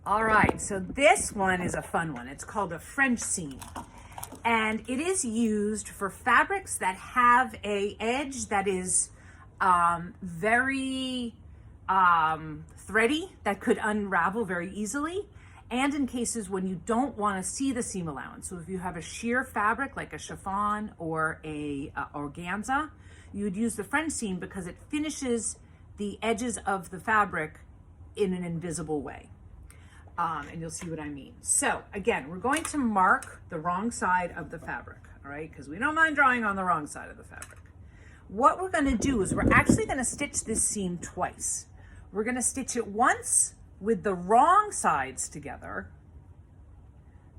All right, so this one is a fun one. It's called a French seam. And it is used for fabrics that have a edge that is very thready, that could unravel very easily, and in cases when you don't want to see the seam allowance. So if you have a sheer fabric like a chiffon or a organza, you would use the French seam because it finishes the edges of the fabric in an invisible way. And you'll see what I mean. So again, we're going to mark the wrong side of the fabric, all right? Because we don't mind drawing on the wrong side of the fabric. What we're gonna do is we're actually gonna stitch this seam twice. We're gonna stitch it once with the wrong sides together.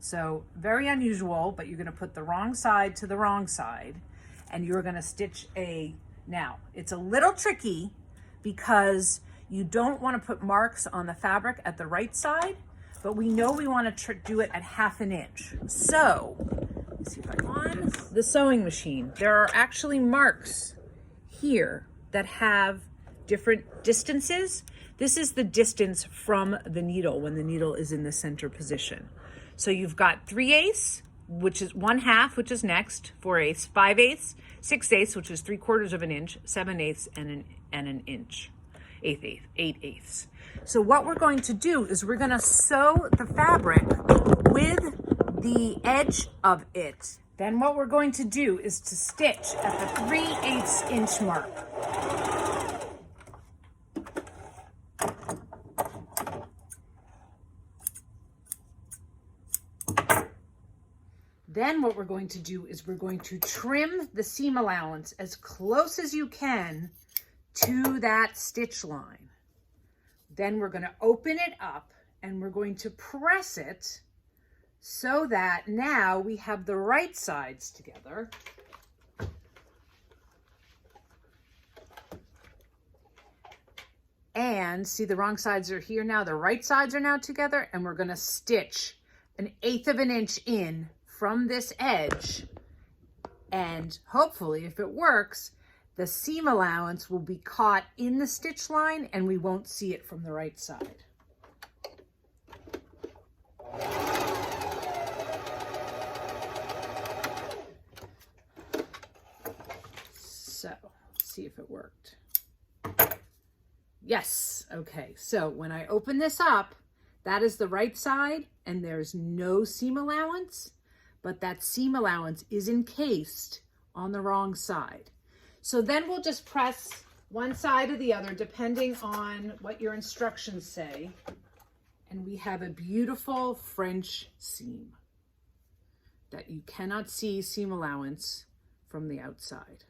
So very unusual, but you're gonna put the wrong side to the wrong side, and you're gonna stitch now, it's a little tricky because you don't wanna put marks on the fabric at the right side, but we know we want to do it at 1/2 inch. So, let's see if I can on the sewing machine, there are actually marks here that have different distances. This is the distance from the needle when the needle is in the center position. So you've got 3/8, which is 1/2, which is next, 4/8, 5/8, 6/8, which is 3/4 of an inch, 7/8, and an inch. 8/8. So what we're going to do is we're going to sew the fabric with the edge of it. Then what we're going to do is to stitch at the 3/8 inch mark. Then what we're going to do is we're going to trim the seam allowance as close as you can to that stitch line. Then we're going to open it up and we're going to press it so that now we have the right sides together. And see, the wrong sides are here now. The right sides are now together, and we're going to stitch 1/8 of an inch in from this edge. And hopefully, if it works, the seam allowance will be caught in the stitch line and we won't see it from the right side. So, let's see if it worked. Yes, okay. So when I open this up, that is the right side and there's no seam allowance, but that seam allowance is encased on the wrong side. So then we'll just press one side or the other, depending on what your instructions say. And we have a beautiful French seam that you cannot see seam allowance from the outside.